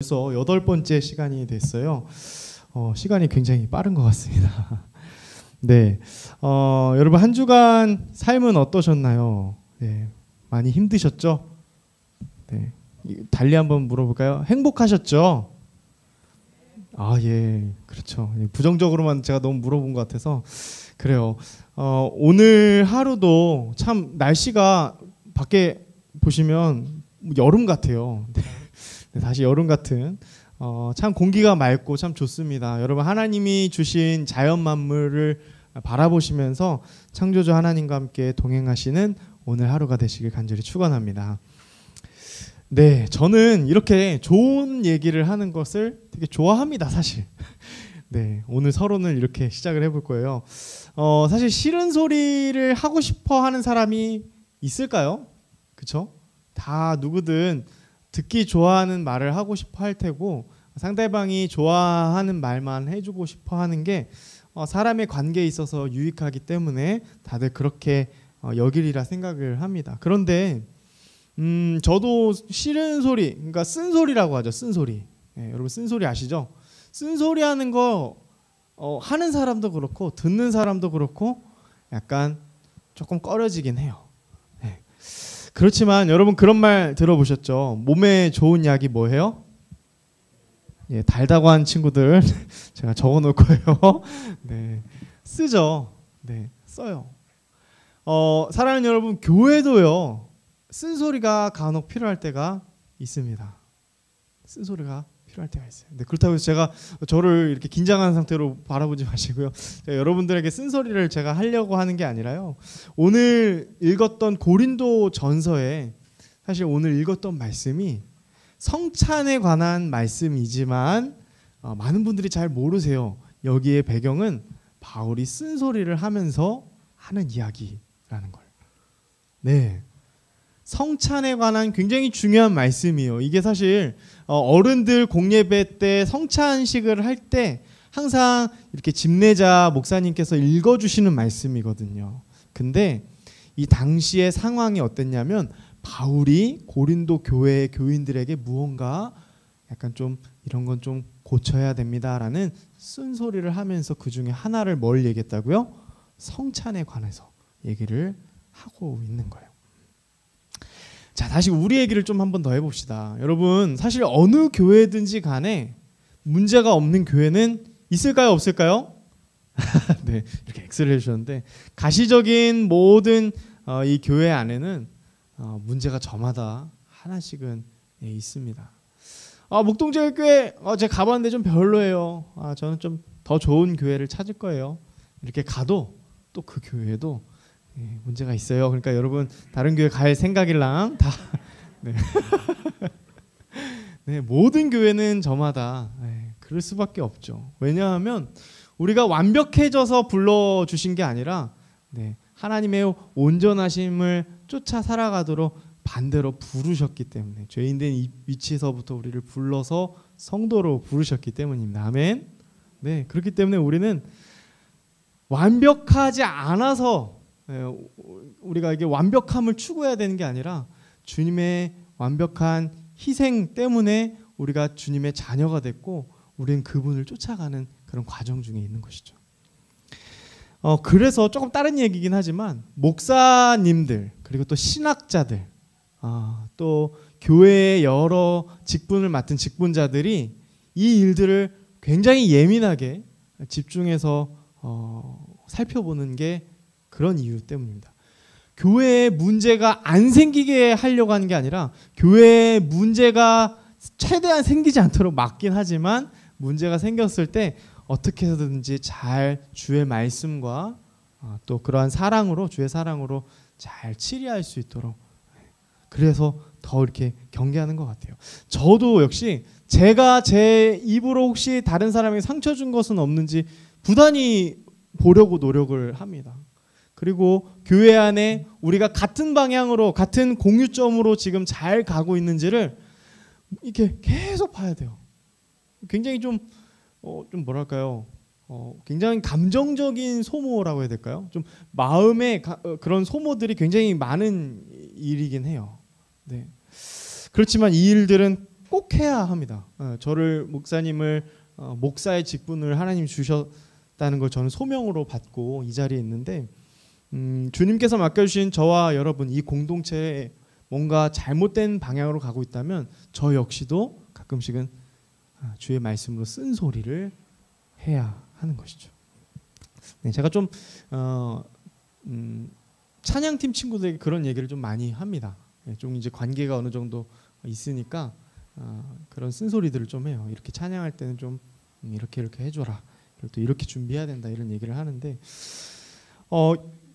벌써 8번째 시간이 됐어요. 시간이 굉장히 빠른 것 같습니다. 네, 여러분 한 주간 삶은 어떠셨나요? 네, 많이 힘드셨죠? 네, 달리 한번 물어볼까요? 행복하셨죠? 아, 예, 그렇죠. 부정적으로만 제가 너무 물어본 것 같아서 그래요. 오늘 하루도 참 날씨가 밖에 보시면 여름 같아요. 네, 다시 여름 같은 참 공기가 맑고 참 좋습니다. 여러분 하나님이 주신 자연 만물을 바라보시면서 창조주 하나님과 함께 동행하시는 오늘 하루가 되시길 간절히 축원합니다. 네, 저는 이렇게 좋은 얘기를 하는 것을 되게 좋아합니다, 사실. 네, 오늘 서론을 이렇게 시작을 해볼 거예요. 사실 싫은 소리를 하고 싶어 하는 사람이 있을까요? 그쵸? 다 누구든 듣기 좋아하는 말을 하고 싶어 할 테고 상대방이 좋아하는 말만 해주고 싶어 하는 게 사람의 관계에 있어서 유익하기 때문에 다들 그렇게 여기리라 생각을 합니다. 그런데 저도 싫은 소리, 그러니까 쓴소리라고 하죠. 쓴소리. 네, 여러분 쓴소리 아시죠? 쓴소리 하는 거 하는 사람도 그렇고 듣는 사람도 그렇고 약간 조금 꺼려지긴 해요. 네. 그렇지만 여러분 그런 말 들어보셨죠? 몸에 좋은 약이 뭐예요? 예, 달다고 한 친구들 제가 적어놓을 거예요. 네, 쓰죠. 네, 써요. 사랑하는 여러분, 교회도요. 쓴소리가 간혹 필요할 때가 있습니다. 쓴소리가 필요할 때가 있어요. 네, 그렇다고 해서 제가 저를 이렇게 긴장한 상태로 바라보지 마시고요. 여러분들에게 쓴소리를 제가 하려고 하는 게 아니라요. 오늘 읽었던 고린도 전서에 사실 오늘 읽었던 말씀이 성찬에 관한 말씀이지만 많은 분들이 잘 모르세요. 여기에 배경은 바울이 쓴소리를 하면서 하는 이야기라는 걸. 네, 성찬에 관한 굉장히 중요한 말씀이에요. 이게 사실 어른들 공예배 때 성찬식을 할 때 항상 이렇게 집례자 목사님께서 읽어주시는 말씀이거든요. 근데 이 당시의 상황이 어땠냐면 바울이 고린도 교회의 교인들에게 무언가 약간 좀 이런 건 좀 고쳐야 됩니다라는 쓴소리를 하면서 그 중에 하나를 뭘 얘기했다고요? 성찬에 관해서 얘기를 하고 있는 거예요. 자, 다시 우리 얘기를 좀 한번 더 해봅시다. 여러분 사실 어느 교회든지 간에 문제가 없는 교회는 있을까요? 없을까요? 네, 이렇게 X를 해주셨는데 가시적인 모든 이 교회 안에는 문제가 저마다 하나씩은 있습니다. 목동제일교회 제가 가봤는데 좀 별로예요. 저는 좀 더 좋은 교회를 찾을 거예요. 이렇게 가도 또 그 교회에도 문제가 있어요. 그러니까 여러분 다른 교회 갈 생각이랑 다 네. 네, 모든 교회는 저마다 그럴 수밖에 없죠. 왜냐하면 우리가 완벽해져서 불러주신 게 아니라 하나님의 온전하심을 쫓아 살아가도록 반대로 부르셨기 때문에 죄인된 이 위치에서부터 우리를 불러서 성도로 부르셨기 때문입니다. 아멘. 네, 그렇기 때문에 우리는 완벽하지 않아서 우리가 이게 완벽함을 추구해야 되는 게 아니라 주님의 완벽한 희생 때문에 우리가 주님의 자녀가 됐고 우리는 그분을 쫓아가는 그런 과정 중에 있는 것이죠. 그래서 조금 다른 얘기긴 하지만 목사님들 그리고 또 신학자들 또 교회의 여러 직분을 맡은 직분자들이 이 일들을 굉장히 예민하게 집중해서 살펴보는 게 그런 이유 때문입니다. 교회에 문제가 안 생기게 하려고 하는 게 아니라 교회에 문제가 최대한 생기지 않도록 막긴 하지만 문제가 생겼을 때 어떻게 해서든지 잘 주의 말씀과 또 그러한 사랑으로 주의 사랑으로 잘 치리할 수 있도록 그래서 더 이렇게 경계하는 것 같아요. 저도 역시 제가 제 입으로 혹시 다른 사람에게 상처 준 것은 없는지 부단히 보려고 노력을 합니다. 그리고 교회 안에 우리가 같은 방향으로 같은 공유점으로 지금 잘 가고 있는지를 이렇게 계속 봐야 돼요. 굉장히 좀 뭐랄까요? 굉장히 감정적인 소모라고 해야 될까요? 좀 마음의 그런 소모들이 굉장히 많은 일이긴 해요. 네. 그렇지만 이 일들은 꼭 해야 합니다. 저를 목사님을 목사의 직분을 하나님 주셨다는 걸 저는 소명으로 받고 이 자리에 있는데 주님께서 맡겨주신 저와 여러분 이 공동체에 뭔가 잘못된 방향으로 가고 있다면 저 역시도 가끔씩은 주의 말씀으로 쓴소리를 해야 하는 것이죠. 네, 제가 좀 찬양팀 친구들에게 그런 얘기를 좀 많이 합니다. 네, 좀 이제 관계가 어느 정도 있으니까 그런 쓴소리들을 좀 해요. 이렇게 찬양할 때는 좀 이렇게 해줘라. 그리고 또 이렇게 준비해야 된다 이런 얘기를 하는데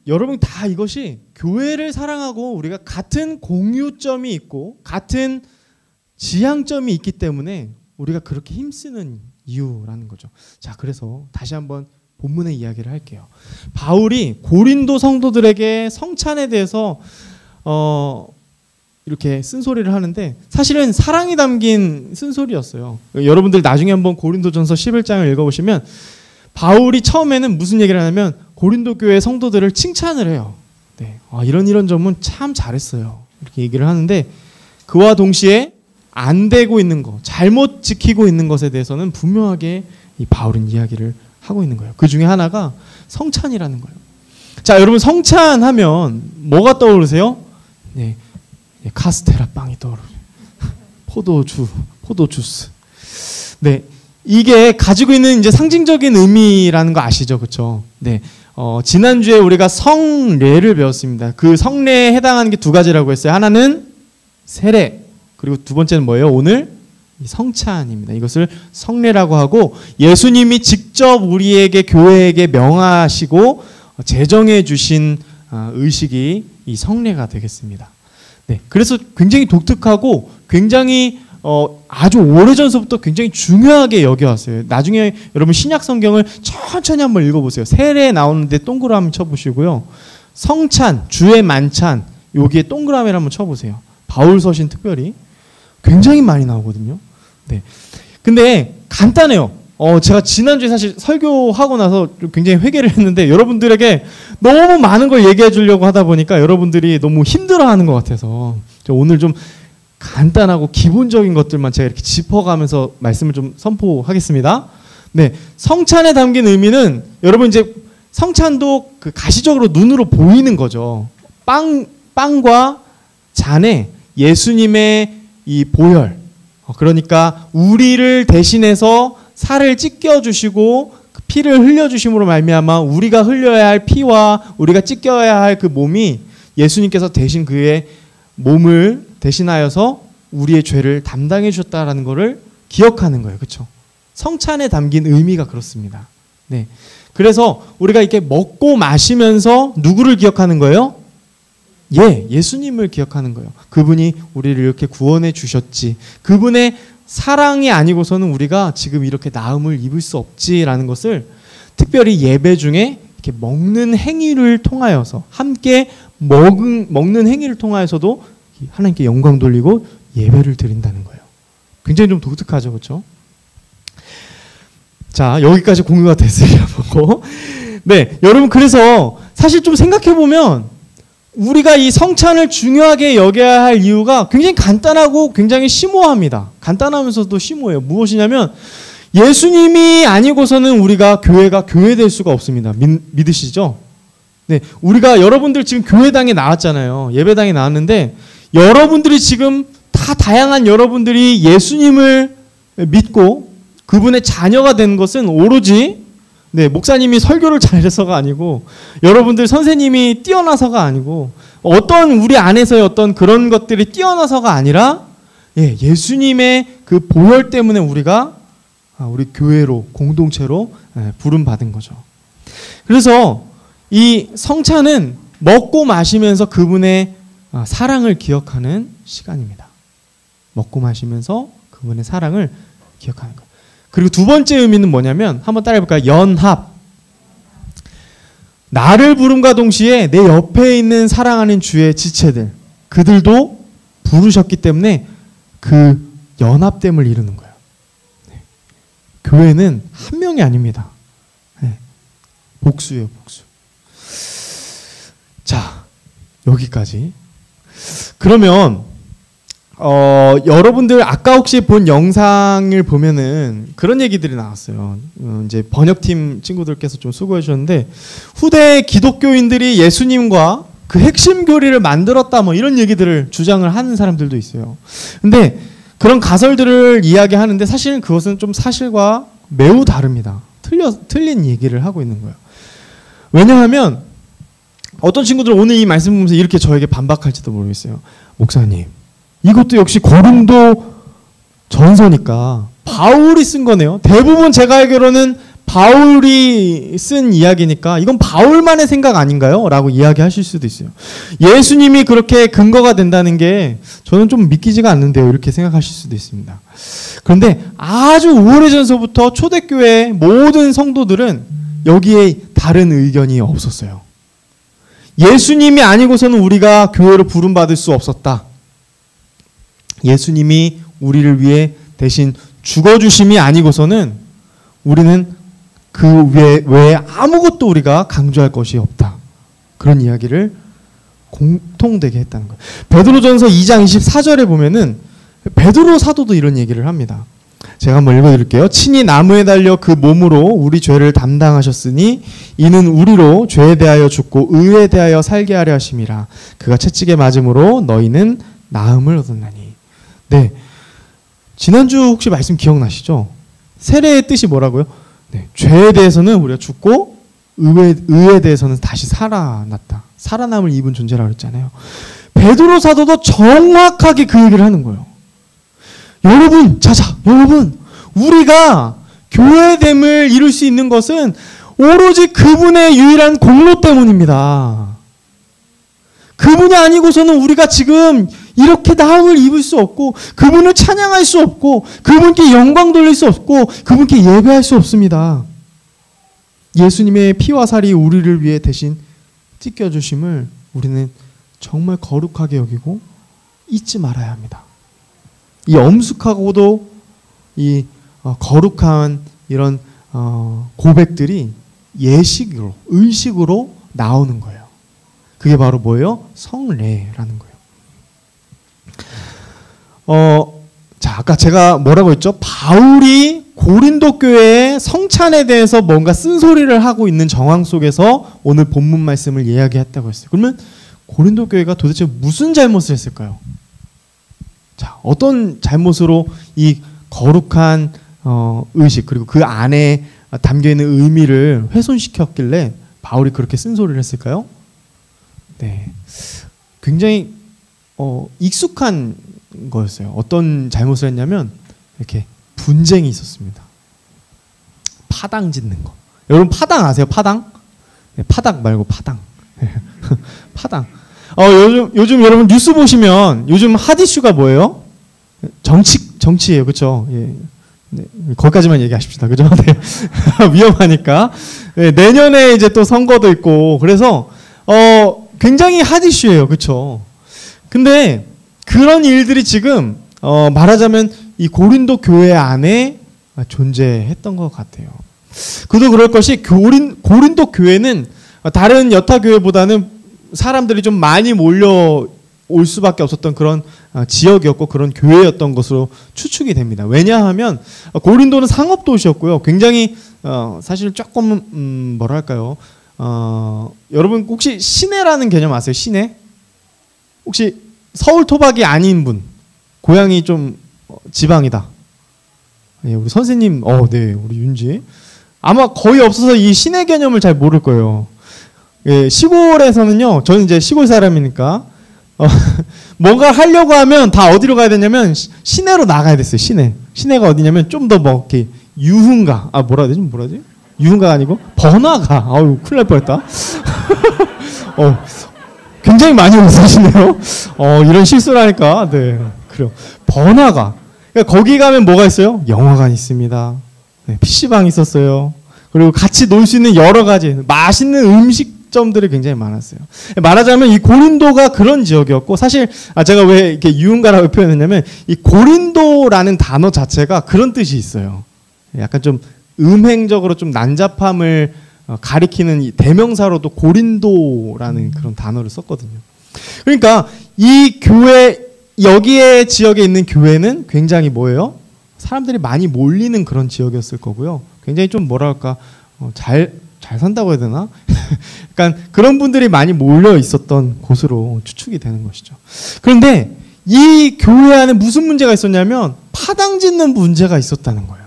여러분 다 이것이 교회를 사랑하고 우리가 같은 공유점이 있고 같은 지향점이 있기 때문에 우리가 그렇게 힘쓰는 이유라는 거죠. 자, 그래서 다시 한번 본문의 이야기를 할게요. 바울이 고린도 성도들에게 성찬에 대해서 이렇게 쓴소리를 하는데 사실은 사랑이 담긴 쓴소리였어요. 여러분들 나중에 한번 고린도전서 11장을 읽어보시면 바울이 처음에는 무슨 얘기를 하냐면 고린도 교회 성도들을 칭찬을 해요. 네, 이런 점은 참 잘했어요. 이렇게 얘기를 하는데 그와 동시에 안 되고 있는 것, 잘못 지키고 있는 것에 대해서는 분명하게 이 바울은 이야기를 하고 있는 거예요. 그 중에 하나가 성찬이라는 거예요. 자, 여러분 성찬하면 뭐가 떠오르세요? 네, 카스테라 빵이 떠오르죠. 포도주스. 네, 이게 가지고 있는 이제 상징적인 의미라는 거 아시죠, 그렇죠? 네, 지난주에 우리가 성례를 배웠습니다. 그 성례에 해당하는 게 두 가지라고 했어요. 하나는 세례, 그리고 두 번째는 뭐예요? 오늘 성찬입니다. 이것을 성례라고 하고 예수님이 직접 우리에게 교회에게 명하시고 제정해 주신 의식이 이 성례가 되겠습니다. 네, 그래서 굉장히 독특하고 굉장히 아주 오래전서부터 굉장히 중요하게 여겨왔어요. 나중에 여러분 신약 성경을 천천히 한번 읽어보세요. 세례 나오는데 동그라미 쳐보시고요. 성찬, 주의 만찬 여기에 동그라미를 한번 쳐보세요. 바울 서신 특별히 굉장히 많이 나오거든요. 네, 근데 간단해요. 제가 지난주에 사실 설교하고 나서 굉장히 회개를 했는데 여러분들에게 너무 많은 걸 얘기해 주려고 하다 보니까 여러분들이 너무 힘들어하는 것 같아서 오늘 좀 간단하고 기본적인 것들만 제가 이렇게 짚어가면서 말씀을 좀 선포하겠습니다. 네, 성찬에 담긴 의미는 여러분 이제 성찬도 그 가시적으로 눈으로 보이는 거죠. 빵과 잔에 예수님의 이 보혈, 그러니까 우리를 대신해서 살을 찢겨 주시고 피를 흘려 주심으로 말미암아 우리가 흘려야 할 피와 우리가 찢겨야 할 그 몸이 예수님께서 대신 그의 몸을 대신하여서 우리의 죄를 담당해 주셨다라는 것을 기억하는 거예요. 그렇죠? 성찬에 담긴 의미가 그렇습니다. 네. 그래서 우리가 이렇게 먹고 마시면서 누구를 기억하는 거예요? 예수님을 기억하는 거예요. 그분이 우리를 이렇게 구원해 주셨지. 그분의 사랑이 아니고서는 우리가 지금 이렇게 나음을 입을 수 없지라는 것을 특별히 예배 중에 이렇게 먹는 행위를 통하여서 함께 먹는 행위를 통하여서도 하나님께 영광 돌리고 예배를 드린다는 거예요. 굉장히 좀 독특하죠, 그렇죠? 자, 여기까지 공유가 됐으려고. 네, 여러분 그래서 사실 좀 생각해 보면 우리가 이 성찬을 중요하게 여겨야 할 이유가 굉장히 간단하고 굉장히 심오합니다. 간단하면서도 심오해요. 무엇이냐면 예수님이 아니고서는 우리가 교회가 교회될 수가 없습니다. 믿으시죠? 네, 우리가 여러분들 지금 교회당에 나왔잖아요. 예배당에 나왔는데 여러분들이 지금 다 다양한 여러분들이 예수님을 믿고 그분의 자녀가 된 것은 오로지 목사님이 설교를 잘해서가 아니고 여러분들 선생님이 뛰어나서가 아니고 어떤 우리 안에서의 어떤 그런 것들이 뛰어나서가 아니라 예수님의 그 보혈 때문에 우리가 우리 교회로 공동체로 부름받은 거죠. 그래서 이 성찬은 먹고 마시면서 그분의 사랑을 기억하는 시간입니다. 먹고 마시면서 그분의 사랑을 기억하는 것. 그리고 두 번째 의미는 뭐냐면 한번 따라해볼까요? 연합. 나를 부름과 동시에 내 옆에 있는 사랑하는 주의 지체들 그들도 부르셨기 때문에 그 연합됨을 이루는 거예요. 네. 교회는 한 명이 아닙니다. 네. 복수예요, 복수. 자, 여기까지. 그러면 여러분들 아까 혹시 본 영상을 보면은 그런 얘기들이 나왔어요. 이제 번역팀 친구들께서 좀 수고해 주셨는데, 후대 기독교인들이 예수님과 그 핵심 교리를 만들었다 뭐 이런 얘기들을 주장을 하는 사람들도 있어요. 근데 그런 가설들을 이야기하는데 사실은 그것은 좀 사실과 매우 다릅니다. 틀린 얘기를 하고 있는 거예요. 왜냐하면 어떤 친구들 오늘 이 말씀 보면서 이렇게 저에게 반박할지도 모르겠어요. 목사님, 이것도 역시 고린도 전서니까 바울이 쓴 거네요. 대부분 제가 알기로는 바울이 쓴 이야기니까 이건 바울만의 생각 아닌가요? 라고 이야기하실 수도 있어요. 예수님이 그렇게 근거가 된다는 게 저는 좀 믿기지가 않는데요. 이렇게 생각하실 수도 있습니다. 그런데 아주 오래전서부터 초대교회 모든 성도들은 여기에 다른 의견이 없었어요. 예수님이 아니고서는 우리가 교회로 부름받을 수 없었다. 예수님이 우리를 위해 대신 죽어주심이 아니고서는 우리는 그 외에 아무것도 우리가 강조할 것이 없다. 그런 이야기를 공통되게 했다는 거예요. 베드로전서 2장 24절에 보면은 베드로 사도도 이런 얘기를 합니다. 제가 한번 읽어드릴게요. 친히 나무에 달려 그 몸으로 우리 죄를 담당하셨으니 이는 우리로 죄에 대하여 죽고 의에 대하여 살게 하려 하심이라. 그가 채찍에 맞음으로 너희는 나음을 얻었나니. 네, 지난주 혹시 말씀 기억나시죠? 세례의 뜻이 뭐라고요? 네, 죄에 대해서는 우리가 죽고 의에 대해서는 다시 살아났다. 살아남을 입은 존재라고 했잖아요. 베드로 사도도 정확하게 그 얘기를 하는 거예요. 여러분, 여러분, 우리가 교회됨을 이룰 수 있는 것은 오로지 그분의 유일한 공로 때문입니다. 그분이 아니고서는 우리가 지금 이렇게 나음을 입을 수 없고, 그분을 찬양할 수 없고, 그분께 영광 돌릴 수 없고, 그분께 예배할 수 없습니다. 예수님의 피와 살이 우리를 위해 대신 찢겨주심을 우리는 정말 거룩하게 여기고 잊지 말아야 합니다. 이 엄숙하고도 이 거룩한 이런 고백들이 예식으로, 의식으로 나오는 거예요. 그게 바로 뭐예요? 성례라는 거예요. 자, 아까 제가 뭐라고 했죠? 바울이 고린도 교회의 성찬에 대해서 뭔가 쓴소리를 하고 있는 정황 속에서 오늘 본문 말씀을 이야기했다고 했어요. 그러면 고린도 교회가 도대체 무슨 잘못을 했을까요? 자, 어떤 잘못으로 이 거룩한 의식 그리고 그 안에 담겨있는 의미를 훼손시켰길래 바울이 그렇게 쓴소리를 했을까요? 네, 굉장히 익숙한 거였어요. 어떤 잘못을 했냐면 이렇게 분쟁이 있었습니다. 파당 짓는 거. 여러분 파당 아세요? 파당? 네, 파당 말고 파당. 파당. 요즘 여러분 뉴스 보시면 요즘 핫 이슈가 뭐예요? 정치예요, 그렇죠? 예. 네, 거기까지만 얘기하십시다, 그죠? 네. 위험하니까. 네, 내년에 이제 또 선거도 있고 그래서 굉장히 핫 이슈예요, 그렇죠? 근데 그런 일들이 지금 말하자면 이 고린도 교회 안에 존재했던 것 같아요. 그도 그럴 것이 고린도 교회는 다른 여타 교회보다는 사람들이 좀 많이 몰려올 수밖에 없었던 그런 지역이었고 그런 교회였던 것으로 추측이 됩니다. 왜냐하면 고린도는 상업 도시였고요. 굉장히 사실 조금 뭐랄까요? 여러분 혹시 시내라는 개념 아세요? 시내? 혹시 서울 토박이 아닌 분, 고향이 좀 지방이다. 네, 우리 선생님, 네, 우리 윤지 아마 거의 없어서 이 시내 개념을 잘 모를 거예요. 예, 시골에서는요, 저는 이제 시골 사람이니까 뭔가 하려고 하면 다 어디로 가야 되냐면 시내로 나가야 됐어요. 시내가 어디냐면 좀 더 뭐 이렇게 유흥가, 뭐라 해야 되지? 유흥가가 아니고 번화가. 아유, 큰일 날 뻔했다. 굉장히 많이 웃으시네요. 이런 실수를 하니까. 네, 그래요. 번화가. 그러니까 거기 가면 뭐가 있어요? 영화관 있습니다. 네, PC방 있었어요. 그리고 같이 놀 수 있는 여러 가지 맛있는 음식점들이 굉장히 많았어요. 말하자면 이 고린도가 그런 지역이었고, 사실 제가 왜 이렇게 유흥가라고 표현했냐면 이 고린도라는 단어 자체가 그런 뜻이 있어요. 약간 좀 음행적으로 좀 난잡함을 가리키는 이 대명사로도 고린도라는 그런 단어를 썼거든요. 그러니까 이 교회 여기에 지역에 있는 교회는 굉장히 뭐예요? 사람들이 많이 몰리는 그런 지역이었을 거고요. 굉장히 좀 뭐랄까 잘 산다고 해야 되나? 약간 그런 분들이 많이 몰려 있었던 곳으로 추측이 되는 것이죠. 그런데 이 교회 안에 무슨 문제가 있었냐면 파당 짓는 문제가 있었다는 거예요.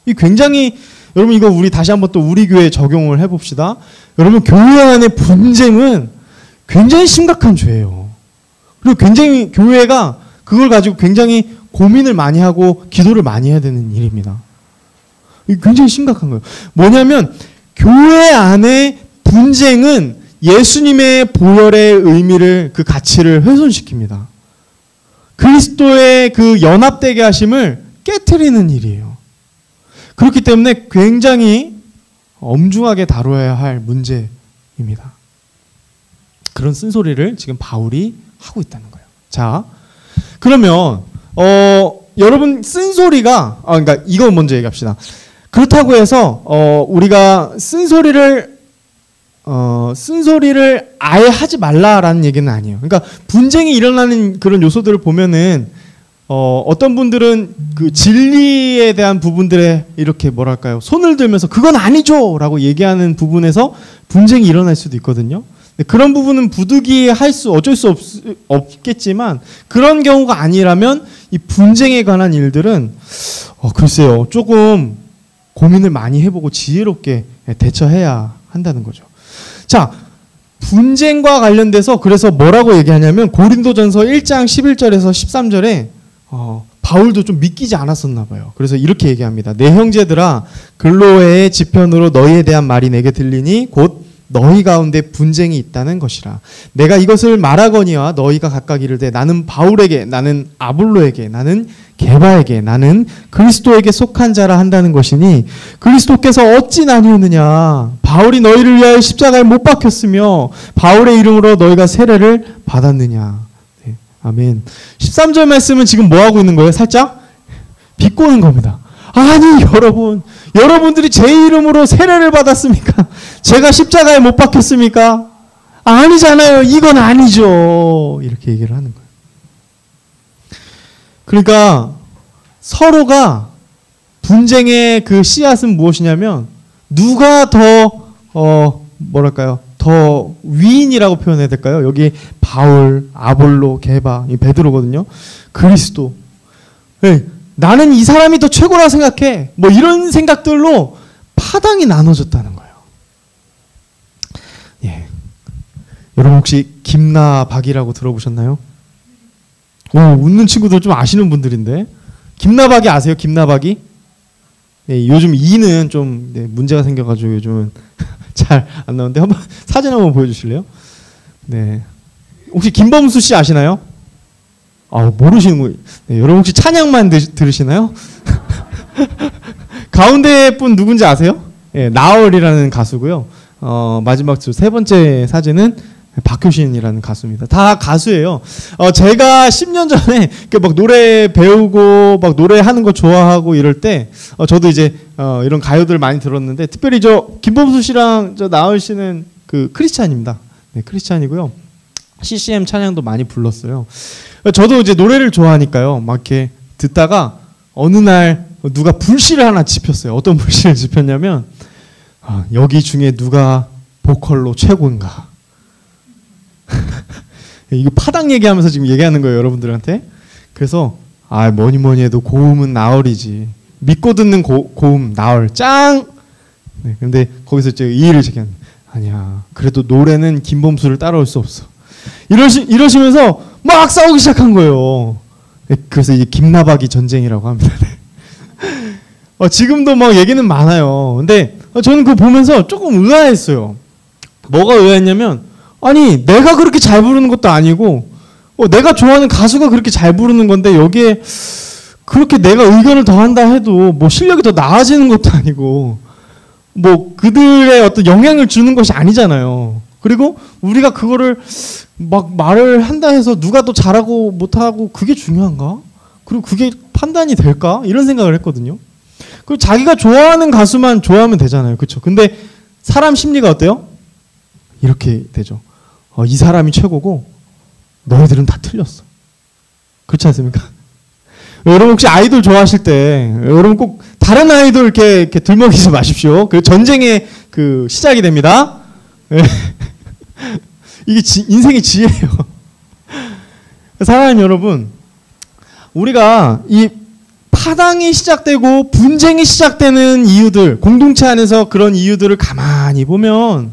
이 굉장히 여러분 이거 우리 다시 한번 또 우리 교회에 적용을 해봅시다. 여러분 교회 안의 분쟁은 굉장히 심각한 죄예요. 그리고 굉장히 교회가 그걸 가지고 굉장히 고민을 많이 하고 기도를 많이 해야 되는 일입니다. 이게 굉장히 심각한 거예요. 뭐냐면 교회 안의 분쟁은 예수님의 보혈의 의미를 그 가치를 훼손시킵니다. 그리스도의 그 연합되게 하심을 깨트리는 일이에요. 그렇기 때문에 굉장히 엄중하게 다뤄야 할 문제입니다. 그런 쓴소리를 지금 바울이 하고 있다는 거예요. 자, 그러면 여러분 쓴소리가 그러니까 이거 먼저 얘기합시다. 그렇다고 해서 우리가 쓴소리를 아예 하지 말라라는 얘기는 아니에요. 그러니까 분쟁이 일어나는 그런 요소들을 보면은 어떤 분들은 그 진리에 대한 부분들에 이렇게 뭐랄까요 손을 들면서 그건 아니죠라고 얘기하는 부분에서 분쟁이 일어날 수도 있거든요. 그런 부분은 부득이할 수 어쩔 수 없겠지만 그런 경우가 아니라면 이 분쟁에 관한 일들은 글쎄요 조금 고민을 많이 해보고 지혜롭게 대처해야 한다는 거죠. 자, 분쟁과 관련돼서 그래서 뭐라고 얘기하냐면 고린도전서 1장 11절에서 13절에 바울도 좀 믿기지 않았었나 봐요. 그래서 이렇게 얘기합니다. 내 형제들아 글로에의 지편으로 너희에 대한 말이 내게 들리니 곧 너희 가운데 분쟁이 있다는 것이라. 내가 이것을 말하거니와 너희가 각각 이르되 나는 바울에게 나는 아볼로에게 나는 게바에게 나는 그리스도에게 속한 자라 한다는 것이니 그리스도께서 어찌 나뉘었느냐. 바울이 너희를 위하여 십자가에 못 박혔으며 바울의 이름으로 너희가 세례를 받았느냐. 네, 아멘. 13절 말씀은 지금 뭐 하고 있는 거예요? 살짝 비꼬는 겁니다. 아니 여러분들이 제 이름으로 세례를 받았습니까? 제가 십자가에 못 박혔습니까? 아니잖아요. 이건 아니죠. 이렇게 얘기를 하는 거예요. 그러니까 서로가 분쟁의 그 씨앗은 무엇이냐면 누가 더 뭐랄까요? 더 위인이라고 표현해야 될까요? 여기 바울, 아볼로, 게바, 이 베드로거든요. 그리스도. 네. 나는 이 사람이 더 최고라고 생각해. 뭐 이런 생각들로 파당이 나눠졌다는 거예요. 예. 여러분 혹시 김나박이라고 들어보셨나요? 오, 웃는 친구들 좀 아시는 분들인데. 김나박이 아세요? 김나박이? 네, 요즘 이는 좀 문제가 생겨가지고 요즘은 잘 안 나오는데 한번 사진 한번 보여주실래요? 네. 혹시 김범수 씨 아시나요? 모르시는 거. 네, 여러분 혹시 찬양만 들으시나요? 가운데 분 누군지 아세요? 네, 나얼이라는 가수고요. 마지막 세 번째 사진은 박효신이라는 가수입니다. 다 가수예요. 제가 10년 전에 막 노래 배우고 막 노래하는 거 좋아하고 이럴 때 저도 이제 이런 가요들 많이 들었는데 특별히 저 김범수 씨랑 저 나얼 씨는 그 크리스찬입니다. 네, 크리스찬이고요. CCM 찬양도 많이 불렀어요. 저도 이제 노래를 좋아하니까요. 막 이렇게 듣다가 어느 날 누가 불씨를 하나 지폈어요. 어떤 불씨를 지폈냐면 여기 중에 누가 보컬로 최고인가. 이거 파당 얘기하면서 지금 얘기하는 거예요. 여러분들한테. 그래서 뭐니 해도 고음은 나얼이지. 믿고 듣는 고음 나얼 짱. 네, 근데 거기서 제가 이의를 제기합니다. 아니야. 그래도 노래는 김범수를 따라올 수 없어. 이러시면서 막 싸우기 시작한 거예요. 그래서 이제 김나박이 전쟁이라고 합니다. 지금도 막 얘기는 많아요. 근데 저는 그거 보면서 조금 의아했어요. 뭐가 의아했냐면 아니 내가 그렇게 잘 부르는 것도 아니고 내가 좋아하는 가수가 그렇게 잘 부르는 건데 여기에 그렇게 내가 의견을 더한다 해도 뭐 실력이 더 나아지는 것도 아니고 뭐 그들의 어떤 영향을 주는 것이 아니잖아요. 그리고 우리가 그거를 막 말을 한다 해서 누가 더 잘하고 못하고 그게 중요한가? 그리고 그게 판단이 될까? 이런 생각을 했거든요. 그리고 자기가 좋아하는 가수만 좋아하면 되잖아요. 그렇죠? 근데 사람 심리가 어때요? 이렇게 되죠. 이 사람이 최고고 너희들은 다 틀렸어. 그렇지 않습니까? 여러분 혹시 아이돌 좋아하실 때 여러분 꼭 다른 아이돌 이렇게 들먹이지 마십시오. 그 전쟁의 그 시작이 됩니다. 이게 인생의 지혜예요. 사랑하는 여러분, 우리가 이 파당이 시작되고 분쟁이 시작되는 이유들, 공동체 안에서 그런 이유들을 가만히 보면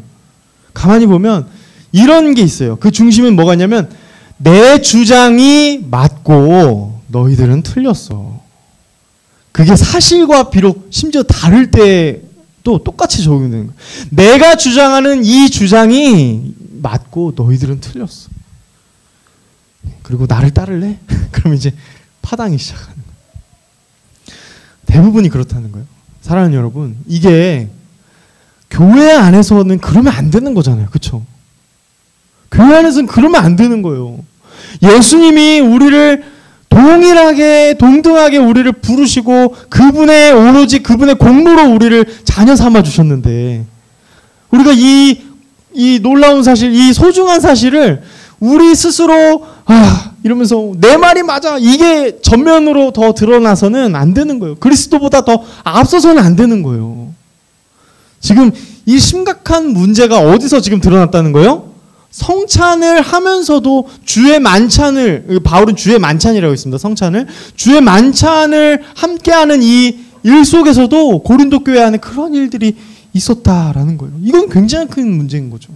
이런 게 있어요. 그 중심은 뭐가 있냐면 내 주장이 맞고 너희들은 틀렸어. 그게 사실과 비록 심지어 다를 때도 똑같이 적용되는 거예요. 내가 주장하는 이 주장이 맞고 너희들은 틀렸어. 그리고 나를 따를래? 그럼 이제 파당이 시작하는 거예요. 대부분이 그렇다는 거예요. 사랑하는 여러분, 이게 교회 안에서는 그러면 안 되는 거잖아요. 그렇죠? 교회 안에서는 그러면 안 되는 거예요. 예수님이 우리를 동일하게 동등하게 우리를 부르시고 오로지 그분의 공로로 우리를 자녀 삼아 주셨는데 우리가 이 놀라운 사실, 이 소중한 사실을 우리 스스로 이러면서 내 말이 맞아 이게 전면으로 더 드러나서는 안 되는 거예요. 그리스도보다 더 앞서서는 안 되는 거예요. 지금 이 심각한 문제가 어디서 지금 드러났다는 거예요? 성찬을 하면서도 주의 만찬을, 바울은 주의 만찬이라고 했습니다. 성찬을. 주의 만찬을 함께하는 이 일 속에서도 고린도 교회 안에 그런 일들이 있었다라는 거예요. 이건 굉장히 큰 문제인 거죠.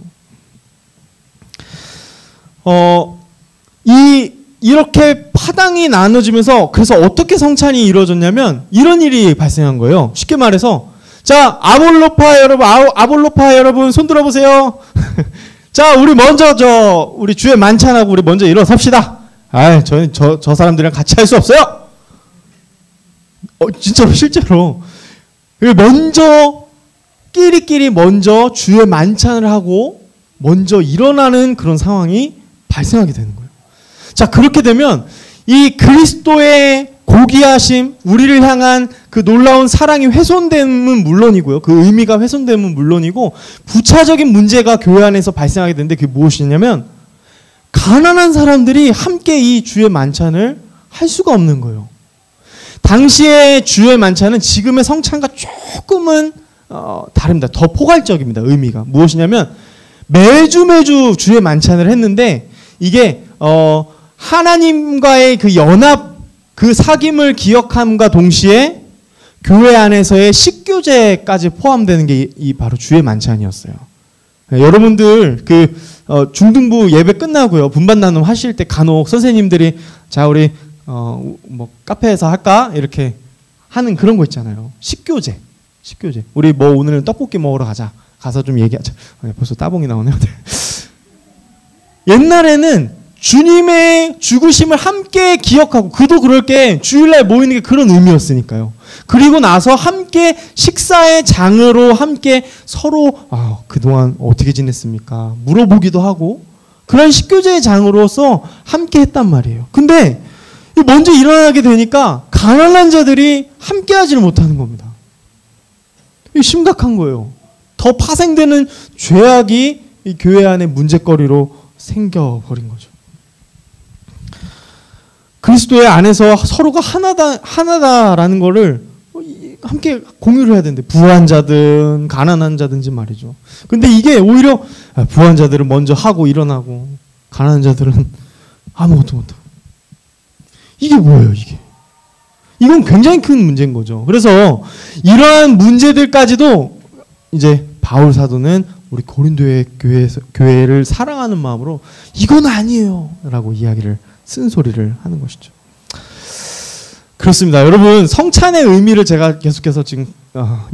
이렇게 파당이 나눠지면서 그래서 어떻게 성찬이 이루어졌냐면 이런 일이 발생한 거예요. 쉽게 말해서 자, 아볼로파 여러분 손 들어보세요. 자, 우리 먼저 우리 주의 만찬하고 우리 먼저 일어섭시다. 저는 저 사람들이랑 같이 할 수 없어요. 진짜로 실제로 끼리끼리 먼저 주의 만찬을 하고 먼저 일어나는 그런 상황이 발생하게 되는 거예요. 자, 그렇게 되면 이 그리스도의 고귀하심, 우리를 향한 그 놀라운 사랑이 훼손됨은 물론이고요. 그 의미가 훼손됨은 물론이고 부차적인 문제가 교회 안에서 발생하게 되는데 그게 무엇이냐면 가난한 사람들이 함께 이 주의 만찬을 할 수가 없는 거예요. 당시의 주의 만찬은 지금의 성찬과 조금은 다릅니다. 더 포괄적입니다. 의미가 무엇이냐면 매주 주의 만찬을 했는데 이게 하나님과의 그 연합, 그 사귐을 기억함과 동시에 교회 안에서의 식교제까지 포함되는 게 이 바로 주의 만찬이었어요. 여러분들 중등부 예배 끝나고요 분반 나눔 하실 때 간혹 선생님들이 자 우리 뭐 카페에서 할까 이렇게 하는 그런 거 있잖아요. 식교제. 우리 뭐 오늘은 떡볶이 먹으러 가서 좀 얘기하자. 벌써 따봉이 나오네요. 옛날에는 주님의 죽으심을 함께 기억하고 그도 그럴 게 주일날 모이는 게 그런 의미였으니까요. 그리고 나서 함께 식사의 장으로 함께 서로 그동안 어떻게 지냈습니까? 물어보기도 하고 그런 식교제의 장으로서 함께 했단 말이에요. 근데 먼저 일어나게 되니까 가난한 자들이 함께 하지를 못하는 겁니다. 이게 심각한 거예요. 더 파생되는 죄악이 이 교회 안에 문제거리로 생겨버린 거죠. 그리스도의 안에서 서로가 하나다라는 거를 함께 공유를 해야 되는데 부한 자든 가난한 자든지 말이죠. 근데 이게 오히려 부한 자들은 먼저 하고 일어나고 가난한 자들은 아무것도 못하고 이게 뭐예요 이게? 이건 굉장히 큰 문제인 거죠. 그래서 이러한 문제들까지도 이제 바울 사도는 우리 고린도의 교회를 사랑하는 마음으로 이건 아니에요 라고 이야기를 쓴소리를 하는 것이죠. 그렇습니다. 여러분 성찬의 의미를 제가 계속해서 지금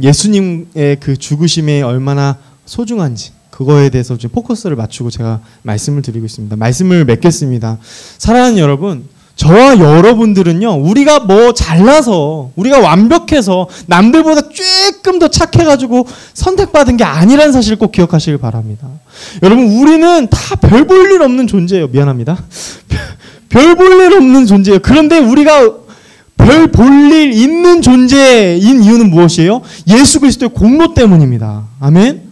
예수님의 그 죽으심이 얼마나 소중한지 그거에 대해서 지금 포커스를 맞추고 제가 말씀을 드리고 있습니다. 말씀을 맺겠습니다. 사랑하는 여러분, 저와 여러분들은요, 우리가 뭐 잘나서, 우리가 완벽해서 남들보다 조금 더 착해가지고 선택받은 게 아니라는 사실을 꼭 기억하시길 바랍니다. 여러분, 우리는 다 별 볼 일 없는 존재예요. 미안합니다. 별 볼 일 없는 존재예요. 그런데 우리가 별 볼 일 있는 존재인 이유는 무엇이에요? 예수 그리스도의 공로 때문입니다. 아멘.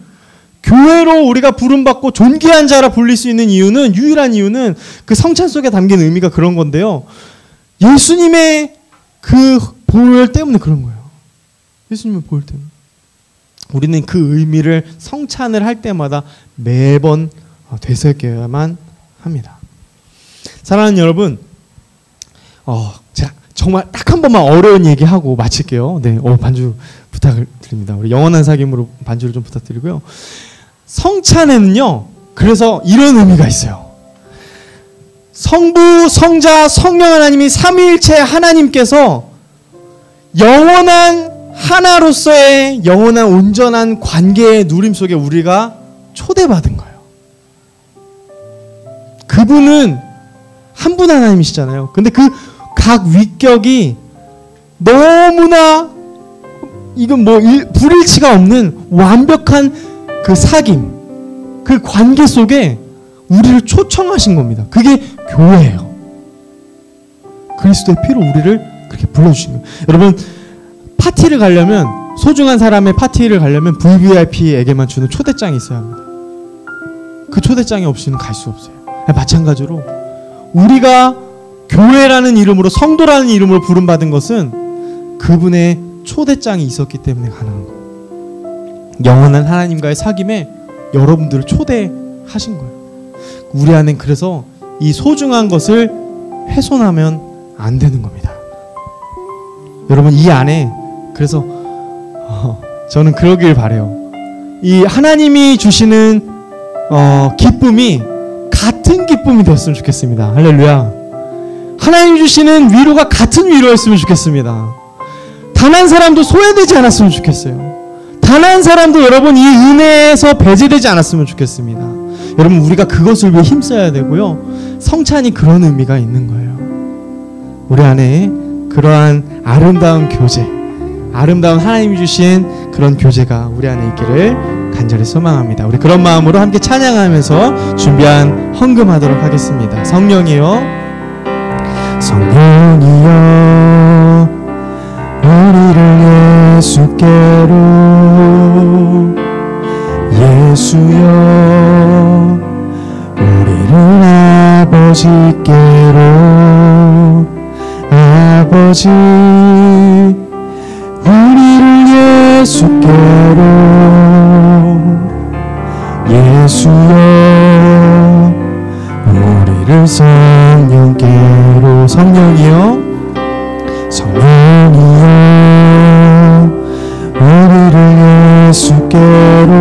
교회로 우리가 부름받고 존귀한 자라 불릴 수 있는 이유는, 유일한 이유는 그 성찬 속에 담긴 의미가 그런 건데요. 예수님의 그 보혈 때문에 그런 거예요. 예수님의 보혈 때문에. 우리는 그 의미를 성찬을 할 때마다 매번 되새겨야만 합니다. 사랑하는 여러분, 제가 정말 딱 한 번만 어려운 얘기하고 마칠게요. 네, 반주 부탁을 드립니다. 우리 영원한 사귐으로 반주를 좀 부탁드리고요. 성찬에는요, 그래서 이런 의미가 있어요. 성부, 성자, 성령 하나님이 삼위일체 하나님께서 영원한 하나로서의 영원한 온전한 관계의 누림 속에 우리가 초대받은 거예요. 그분은 한 분 하나님이시잖아요. 근데 그 각 위격이 너무나 이건 불일치가 없는 완벽한 그 사귐, 그 관계 속에 우리를 초청하신 겁니다. 그게 교회예요. 그리스도의 피로 우리를 그렇게 불러주신 거예요. 여러분, 파티를 가려면, 소중한 사람의 파티를 가려면 VVIP에게만 주는 초대장이 있어야 합니다. 그 초대장이 없이는 갈 수 없어요. 마찬가지로 우리가 교회라는 이름으로, 성도라는 이름으로 부름받은 것은 그분의 초대장이 있었기 때문에 가능한 거예요. 영원한 하나님과의 사귐에 여러분들을 초대하신 거예요. 우리 안엔 그래서 이 소중한 것을 훼손하면 안 되는 겁니다. 여러분, 이 안에 그래서 저는 그러길 바라요. 이 하나님이 주시는 기쁨이 같은 기쁨이 되었으면 좋겠습니다. 할렐루야. 하나님 주시는 위로가 같은 위로였으면 좋겠습니다. 단 한 사람도 소외되지 않았으면 좋겠어요. 단 한 사람도 여러분 이 은혜에서 배제되지 않았으면 좋겠습니다. 여러분, 우리가 그것을 위해 힘써야 되고요. 성찬이 그런 의미가 있는 거예요. 우리 안에 그러한 아름다운 교제, 아름다운 하나님이 주신 그런 교제가 우리 안에 있기를 간절히 소망합니다. 우리 그런 마음으로 함께 찬양하면서 준비한 헌금하도록 하겠습니다. 성령이여, 성령이여, 우리를 예수께로, 예수여, 우리를 아버지께로, 아버지, 우리를 예수께로, 예수여, 우리를 성령께로. 성령이여, 성령이여, 우리를 예수께로,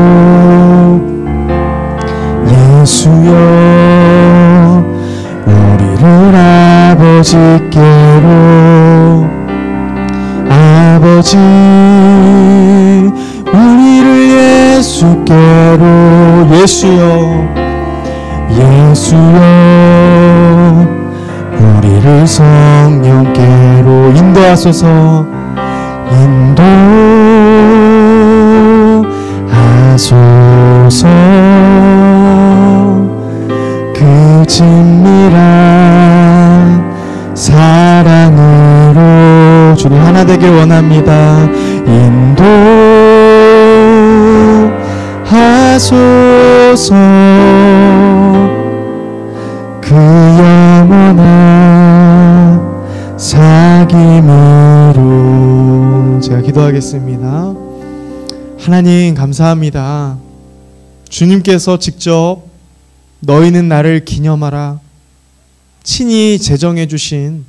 예수여, 우리를 아버지께로, 아버지, 우리를 예수께로, 예수여, 예수여, 우리를 성령께로 인도하소서, 인도하소서. 그 진밀한 사랑으로 주님 하나 되길 원합니다. 인도하소서. 그 영원한 사귐으로. 제가 기도하겠습니다. 하나님, 감사합니다. 주님께서 직접 너희는 나를 기념하라 친히 제정해 주신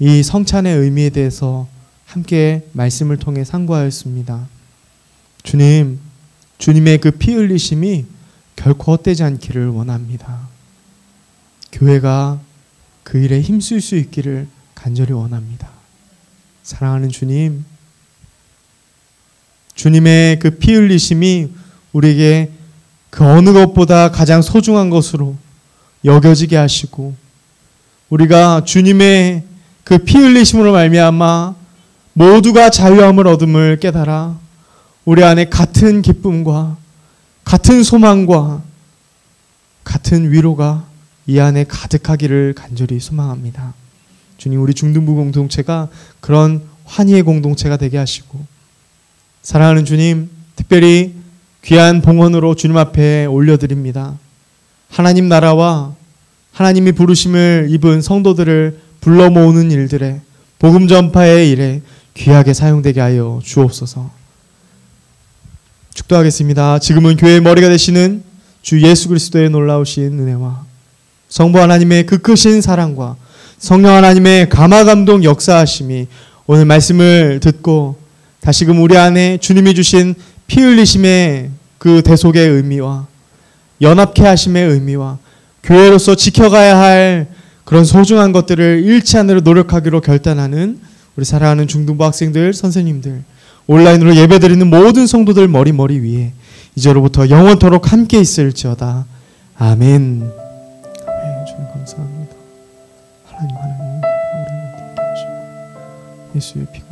이 성찬의 의미에 대해서 함께 말씀을 통해 상고하였습니다. 주님, 주님의 그 피 흘리심이 결코 헛되지 않기를 원합니다. 교회가 그 일에 힘쓸 수 있기를 간절히 원합니다. 사랑하는 주님, 주님의 그 피 흘리심이 우리에게 그 어느 것보다 가장 소중한 것으로 여겨지게 하시고, 우리가 주님의 그 피 흘리심으로 말미암아 모두가 자유함을 얻음을 깨달아 우리 안에 같은 기쁨과 같은 소망과 같은 위로가 이 안에 가득하기를 간절히 소망합니다. 주님, 우리 중등부 공동체가 그런 환희의 공동체가 되게 하시고, 사랑하는 주님, 특별히 귀한 봉헌으로 주님 앞에 올려드립니다. 하나님 나라와 하나님이 부르심을 입은 성도들을 불러 모으는 일들에, 복음 전파의 일에 귀하게 사용되게 하여 주옵소서. 축도하겠습니다. 지금은 교회의 머리가 되시는 주 예수 그리스도의 놀라우신 은혜와 성부 하나님의 그 크신 사랑과 성령 하나님의 감화감동 역사하심이 오늘 말씀을 듣고 다시금 우리 안에 주님이 주신 피 흘리심의 그 대속의 의미와 연합케 하심의 의미와 교회로서 지켜가야 할 그런 소중한 것들을 잃지 않으려 노력하기로 결단하는 우리 사랑하는 중등부 학생들, 선생님들, 온라인으로 예배드리는 모든 성도들 머리 위에 이제로부터 영원토록 함께 있을지어다. 아멘. 아멘. 주님 감사합니다. 하나님 우리를 믿게 하시고 예수의 피가